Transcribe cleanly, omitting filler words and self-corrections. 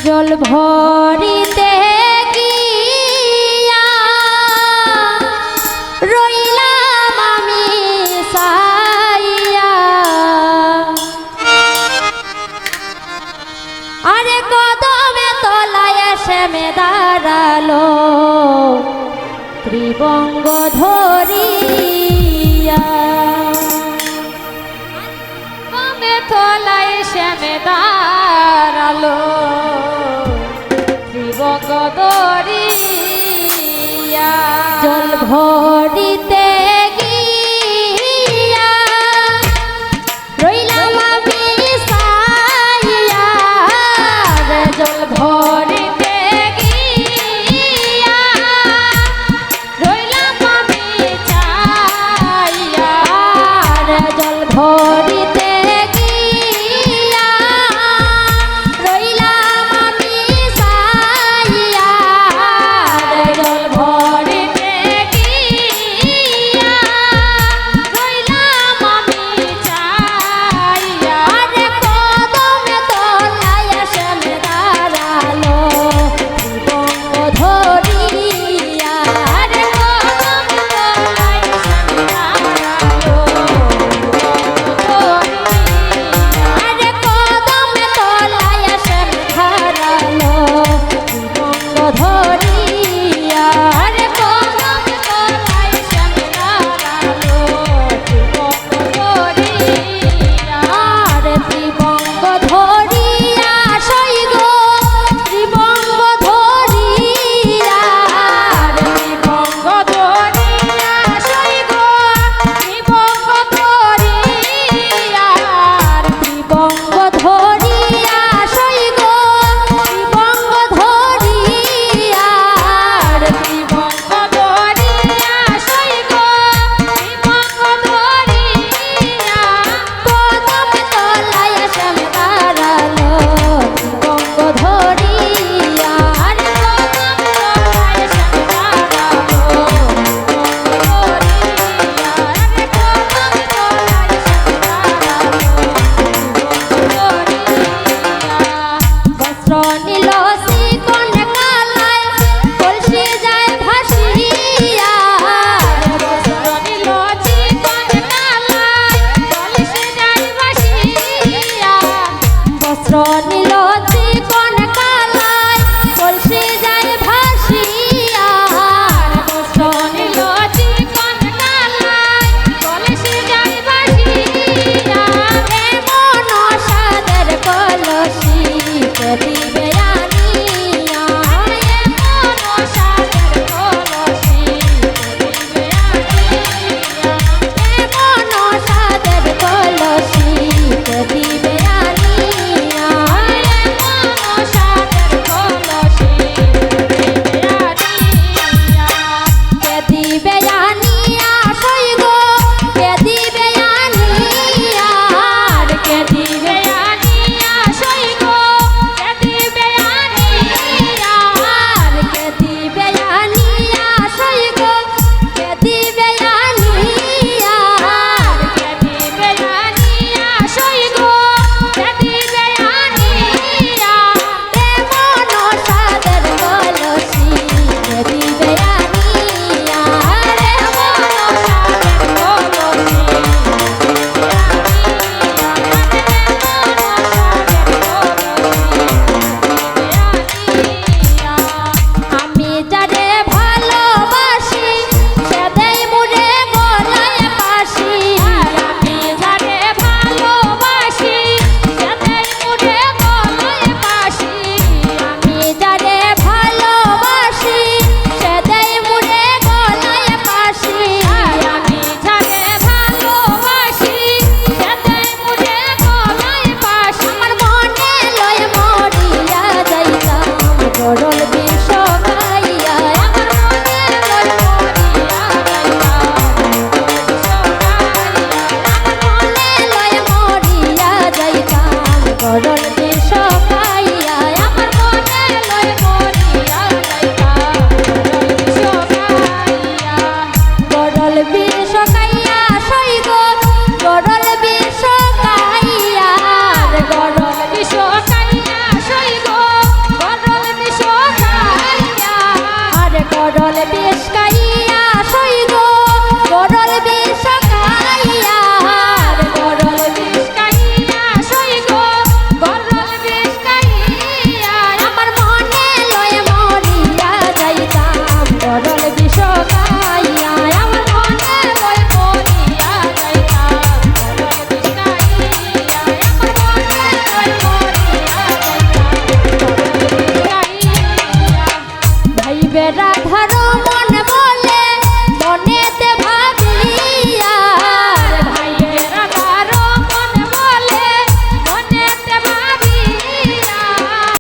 জল ভরিতে গিয়া রইলাম আমি সাইয়া, আরে কদমে তলায় এসে মে দাঁড়ালো ত্রিবঙ্গ ধরিয়া, কদমে তলায় এসে মে দাঁড়ালো ত্রিবঙ্গ ধরিয়া। জল ভরিতে গিয়া রইলাম আমি সাইয়া, জল ভরিতে গিয়া রইলাম আমি চাইয়া, জল ভরিতে গিয়া রইলাম আমি সাইয়া, জল ভরিতে গিয়া রইলাম আমি চাইয়া, রে কদমে তলায় এসে মে দাঁড়ালো ত্রিবঙ্গ ধরিয়া, রে কদমে তলায় এসে মে দাঁড়ালো রে কদমে তলায় এসে মে দাঁড়ালো ত্রিবঙ্গ ধরিয়া, রে কদমে তলায় এসে মে দাঁড়ালো ত্রিবঙ্গ ধরিয়া, রে ত্রিবঙ্গ ধরিয়া সই গো ত্রিবঙ্গ ধরিয়া, রে ত্রিবঙ্গ ধরিয়া সই গো ত্রিবঙ্গ ধরিয়া, ত্রিবঙ্গ ধরিয়া সই গো ত্রিবঙ্গ ধরিয়া, ত্রিবঙ্গ ধরিয়া সই গো ত্রিবঙ্গ ধরিয়া, কদমে তলায় এসে মে দাঁড়ালো ত্রিবঙ্গ ধরিয়া, রে কদমে তলায় এসে মে দাঁড়ালো ত্রিবঙ্গ ধরিয়া, রে কদমে তলায় এসে মে দাঁড়ালো ত্রিবঙ্গ ধরিয়া। বস্ত্র নীল চিকন কালায় কলসি যায় ভাসিয়া, বস্ত্র নীল চিকন কালায় কলসি যায় ভাসিয়া, বস্ত্র নীল চিকন কালায় কলসি যায় ভাসিয়া, বস্ত্র নীল চিকন কালায় কলসি যায় ভাসিয়া, এমন সাদের কলসি কে দিবে আনিয়া, এমন সাদের কলসি কে দিবে আনিয়া, এমন সাদের কলসি কে দিবে আনিয়া, এমন সাদের কলসি কে দিবে আনিয়া, সই গো কে দিবে আনিয়া, কে দিবে আনিয়া সই গো কে দিবে রাধার মন